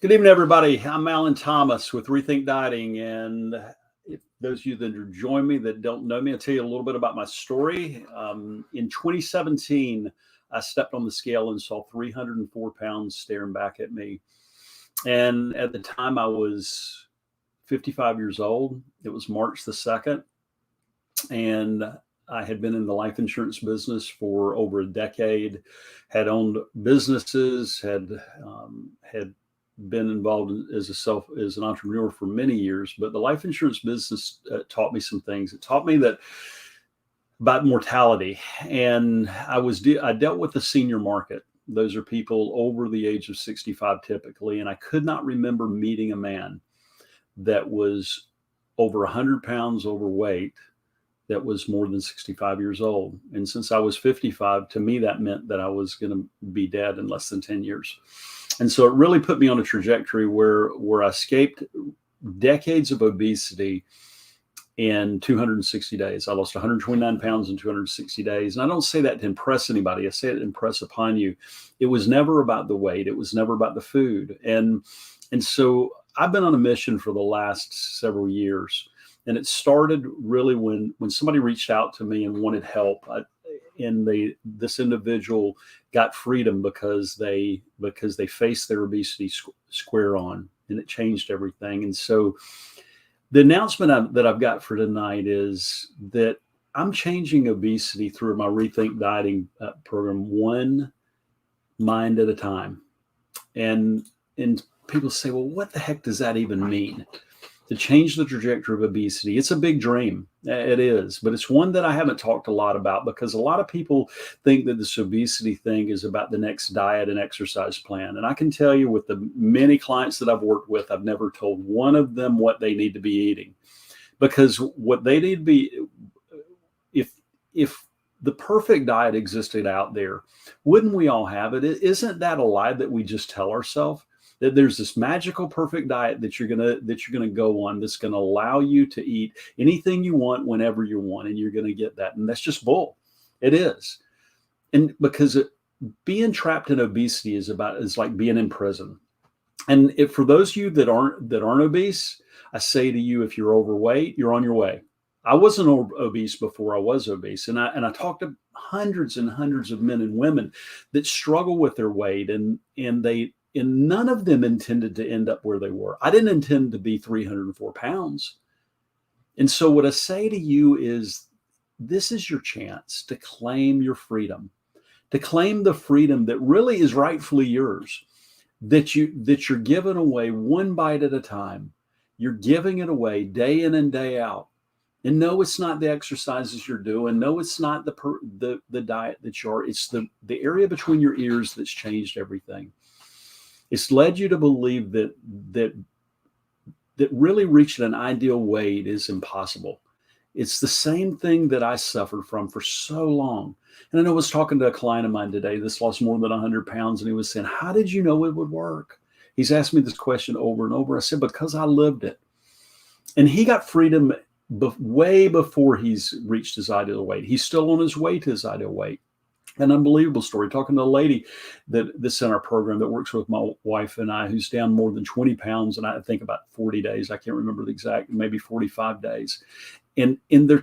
Good evening, everybody. I'm Alan Thomas with Rethink Dieting. And if those of you that are joining me that don't know me, I'll tell you a little bit about my story. In 2017, I stepped on the scale and saw 304 pounds staring back at me. And at the time, I was 55 years old. It was March the 2nd. And I had been in the life insurance business for over a decade, had owned businesses, had been involved as an entrepreneur for many years. But the life insurance business taught me some things. It taught me that about mortality, and I dealt with the senior market. Those are people over the age of 65 typically, and I could not remember meeting a man that was over 100 pounds overweight that was more than 65 years old. And since I was 55, to me, that meant that I was going to be dead in less than 10 years. And so it really put me on a trajectory where I escaped decades of obesity in 260 days. I lost 129 pounds in 260 days. And I don't say that to impress anybody. I say it to impress upon you. It was never about the weight. It was never about the food. And so I've been on a mission for the last several years. And it started really when somebody reached out to me and wanted help. This individual got freedom because they faced their obesity square on, and it changed everything. And so the announcement that I've got for tonight is that I'm changing obesity through my Rethink Dieting program, one mind at a time. And people say, well, what the heck does that even mean? To change the trajectory of obesity. It's a big dream. It is, but it's one that I haven't talked a lot about because a lot of people think that this obesity thing is about the next diet and exercise plan. And I can tell you with the many clients that I've worked with, I've never told one of them what they need to be eating, because what they need to be, if the perfect diet existed out there, wouldn't we all have it? Isn't that a lie that we just tell ourselves? That there's this magical perfect diet that you're gonna go on that's gonna allow you to eat anything you want whenever you want, and you're gonna get that. And that's just bull. It is. And because being trapped in obesity is like being in prison. And for those of you that aren't obese, I say to you, if you're overweight, you're on your way. I wasn't obese before I was obese, and I talked to hundreds and hundreds of men and women that struggle with their weight, and none of them intended to end up where they were. I didn't intend to be 304 pounds. And so what I say to you is, this is your chance to claim your freedom, to claim the freedom that really is rightfully yours, that you're giving away one bite at a time. You're giving it away day in and day out. And no, it's not the exercises you're doing. No, it's not the diet that you're. It's the area between your ears that's changed everything. It's led you to believe that really reaching an ideal weight is impossible. It's the same thing that I suffered from for so long. And I know I was talking to a client of mine today that's lost more than 100 pounds, and he was saying, how did you know it would work? He's asked me this question over and over. I said, because I lived it. And he got freedom way before he's reached his ideal weight. He's still on his way to his ideal weight. An unbelievable story. Talking to a lady that's in our program that works with my wife and I, who's down more than 20 pounds, and I think about 40 days. I can't remember the exact, maybe 45 days. And they're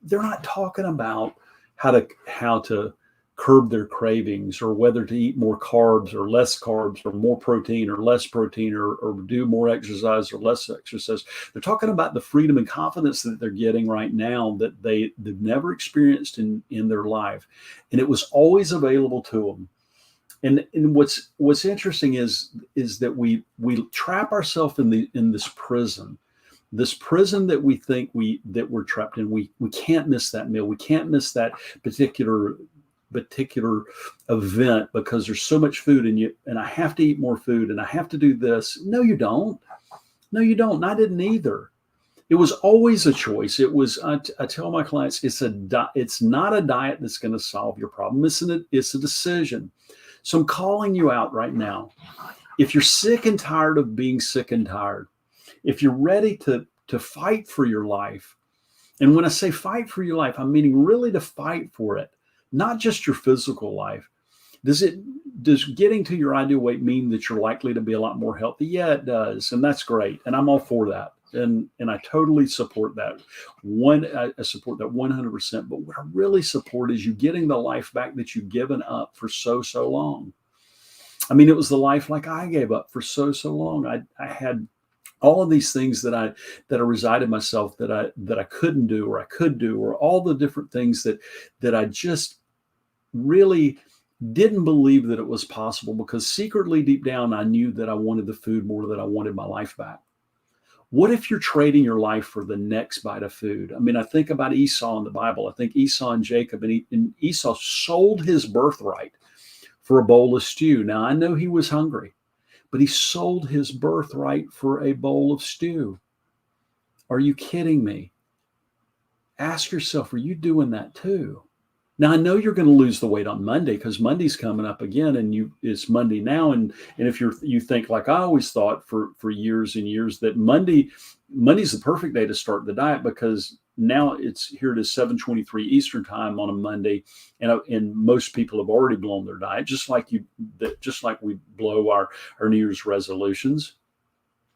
not talking about how to curb their cravings, or whether to eat more carbs or less carbs, or more protein or less protein, or do more exercise or less exercise. They're talking about the freedom and confidence that they're getting right now that they've never experienced in their life. And it was always available to them. And what's interesting is that we trap ourselves in this prison that we think that we're trapped in. We can't miss that meal. We can't miss that particular event because there's so much food and I have to eat more food and I have to do this. No, you don't. And I didn't either. It was always a choice. It was, I tell my clients, it's not a diet that's going to solve your problem. It's a decision. So I'm calling you out right now. If you're sick and tired of being sick and tired, if you're ready to fight for your life, and when I say fight for your life, I'm meaning really to fight for it, not just your physical life, Does getting to your ideal weight mean that you're likely to be a lot more healthy? Yeah, it does. And that's great. And I'm all for that. And I totally support that. I support that 100%. But what I really support is you getting the life back that you've given up for so long. I mean, it was the life like I gave up for so long. I had all of these things that I reside in myself that I couldn't do, or I could do, or all the different things that I just really didn't believe that it was possible, because secretly deep down I knew that I wanted the food more than I wanted my life back. What if you're trading your life for the next bite of food? I mean, I think about Esau in the Bible. I think Esau and Jacob, and Esau sold his birthright for a bowl of stew. Now, I know he was hungry, but he sold his birthright for a bowl of stew. Are you kidding me? Ask yourself, are you doing that too? Now, I know you're going to lose the weight on Monday, because Monday's coming up again, and it's Monday now. And if you think like I always thought for years and years, that Monday's the perfect day to start the diet, because now it is 7:23 Eastern time on a Monday, and most people have already blown their diet, just like we blow our New Year's resolutions.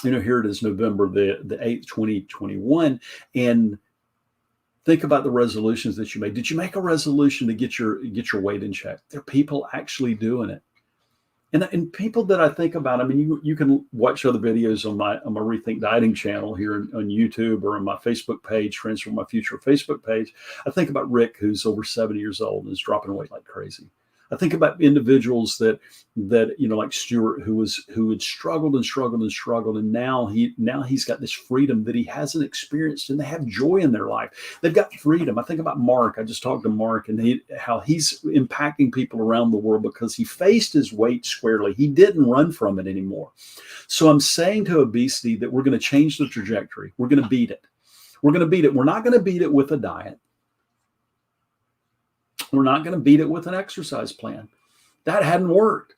Here it is, November the 8th, 2021, and think about the resolutions that you made. Did you make a resolution to get your weight in check? There are people actually doing it. And people that I think about, I mean, you can watch other videos on my Rethink Dieting channel here on YouTube, or on my Facebook page, Transform My Future Facebook page. I think about Rick, who's over 70 years old and is dropping weight like crazy. I think about individuals that like Stuart, who had struggled, and now he's got this freedom that he hasn't experienced, and they have joy in their life. They've got freedom. I think about Mark. I just talked to Mark, and how he's impacting people around the world because he faced his weight squarely. He didn't run from it anymore. So I'm saying to obesity that we're going to change the trajectory. We're going to beat it. We're going to beat it. We're not going to beat it with a diet. We're not going to beat it with an exercise plan. That hadn't worked.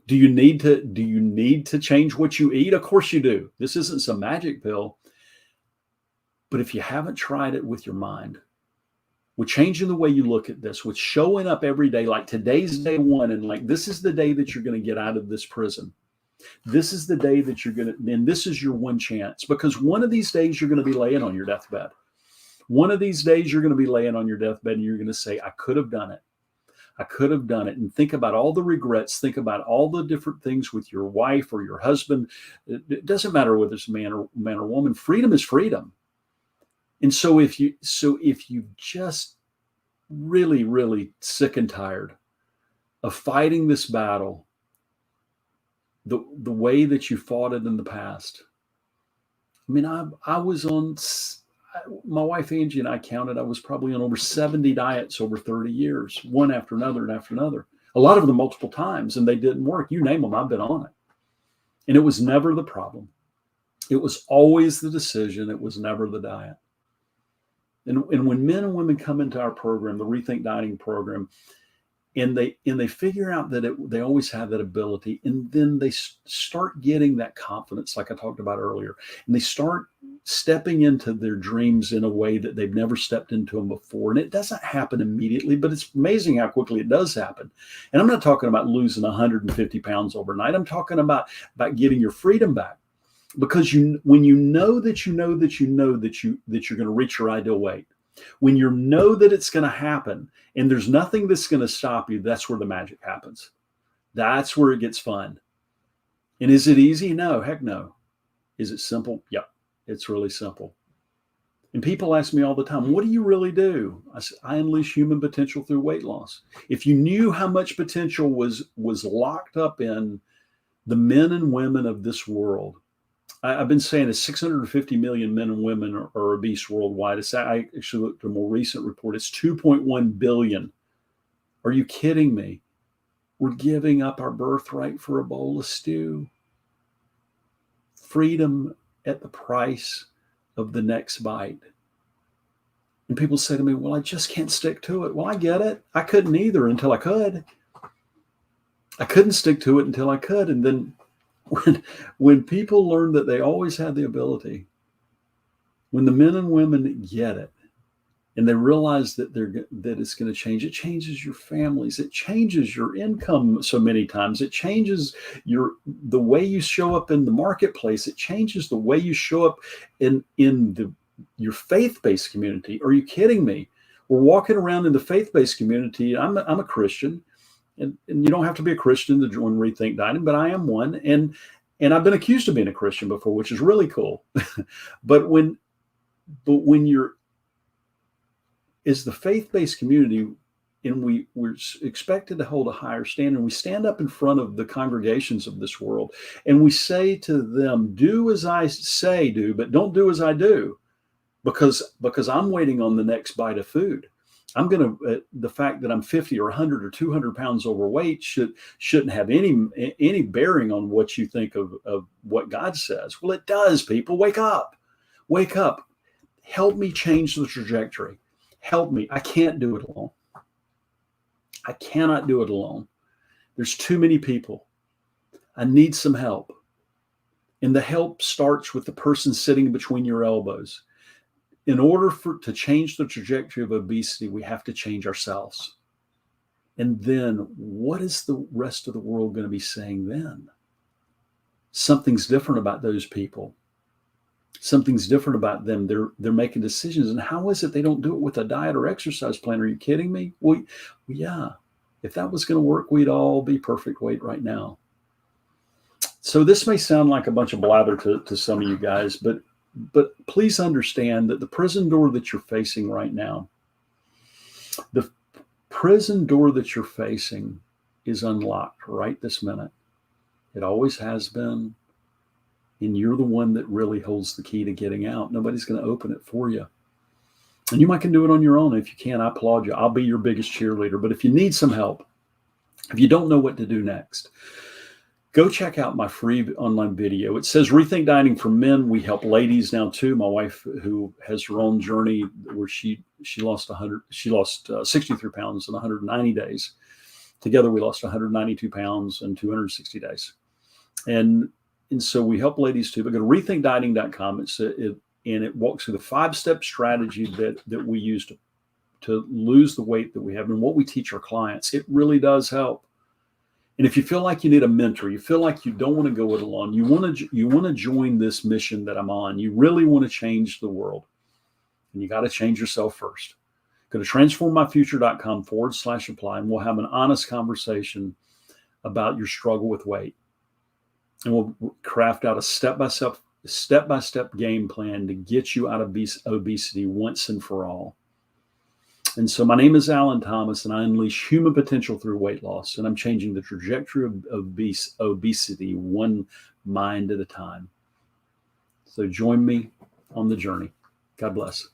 Do you need to change what you eat? Of course you do. This isn't some magic pill. But if you haven't tried it with your mind, with changing the way you look at this, with showing up every day, like today's day one, and like this is the day that you're going to get out of this prison. This is the day that and this is your one chance, because one of these days you're going to be laying on your deathbed. One of these days, you're going to be laying on your deathbed, and you're going to say, I could have done it. I could have done it. And think about all the regrets. Think about all the different things with your wife or your husband. It doesn't matter whether it's man or woman. Freedom is freedom. And so if you just really, really sick and tired of fighting this battle the way that you fought it in the past. I mean, I was on... My wife Angie and I counted, I was probably on over 70 diets over 30 years, one after another and after another. A lot of them multiple times, and they didn't work. You name them, I've been on it. And it was never the problem. It was always the decision. It was never the diet. And when men and women come into our program, the Rethink Dieting program, and they figure out that they always have that ability, and then they start getting that confidence, like I talked about earlier, and they start stepping into their dreams in a way that they've never stepped into them before. And it doesn't happen immediately, but it's amazing how quickly it does happen. And I'm not talking about losing 150 pounds overnight. I'm talking about getting your freedom back, because when you know that you're going to reach your ideal weight, when you know that it's going to happen and there's nothing that's going to stop you, that's where the magic happens. That's where it gets fun. And is it easy? No, heck no. Is it simple? Yep, it's really simple. And people ask me all the time, what do you really do? I say, I unleash human potential through weight loss. If you knew how much potential was locked up in the men and women of this world, I've been saying that 650 million men and women are obese worldwide. I actually looked at a more recent report. It's 2.1 billion. Are you kidding me? We're giving up our birthright for a bowl of stew. Freedom at the price of the next bite. And people say to me, well, I just can't stick to it. Well, I get it. I couldn't either until I could. I couldn't stick to it until I could. And then when people learn that they always had the ability, when the men and women get it, and they realize that that it's going to change. It changes your families. It changes your income so many times. It changes the way you show up in the marketplace. It changes the way you show up in your faith-based community. Are you kidding me? We're walking around in the faith-based community. I'm a Christian, and you don't have to be a Christian to join Rethink Dieting, but I am one, and I've been accused of being a Christian before, which is really cool. but when you're is the faith-based community, and we're expected to hold a higher standard. We stand up in front of the congregations of this world, and we say to them, do as I say do, but don't do as I do, because I'm waiting on the next bite of food. I'm going to, the fact that I'm 50 or 100 or 200 pounds overweight shouldn't have any bearing on what you think of what God says. Well, it does, people. Wake up. Wake up. Help me change the trajectory. Help me. I can't do it alone. I cannot do it alone. There's too many people. I need some help. And the help starts with the person sitting between your elbows. In order to change the trajectory of obesity, we have to change ourselves. And then what is the rest of the world going to be saying then? Something's different about those people. Something's different about them. They're making decisions. And how is it they don't do it with a diet or exercise plan? Are you kidding me? Well, yeah. If that was going to work, we'd all be perfect weight right now. So this may sound like a bunch of blather to some of you guys, but please understand that the prison door that you're facing right now, the prison door that you're facing is unlocked right this minute. It always has been. And you're the one that really holds the key to getting out. Nobody's going to open it for you. And you might can do it on your own. If you can, I applaud you. I'll be your biggest cheerleader. But if you need some help, if you don't know what to do next, go check out my free online video. It says Rethink Dieting for Men. We help ladies now too. My wife, who has her own journey where she lost 63 pounds in 190 days. Together, we lost 192 pounds in 260 days. And so we help ladies too. But go to rethinkdieting.com. And it walks through the 5-step strategy that we use to lose the weight that we have and what we teach our clients. It really does help. And if you feel like you need a mentor, you feel like you don't want to go it alone, you want to join this mission that I'm on. You really want to change the world, and you got to change yourself first. Go to transformmyfuture.com/apply, and we'll have an honest conversation about your struggle with weight. And we'll craft out a step-by-step game plan to get you out of obesity once and for all. And so my name is Alan Thomas, and I unleash human potential through weight loss. And I'm changing the trajectory of obesity one mind at a time. So join me on the journey. God bless.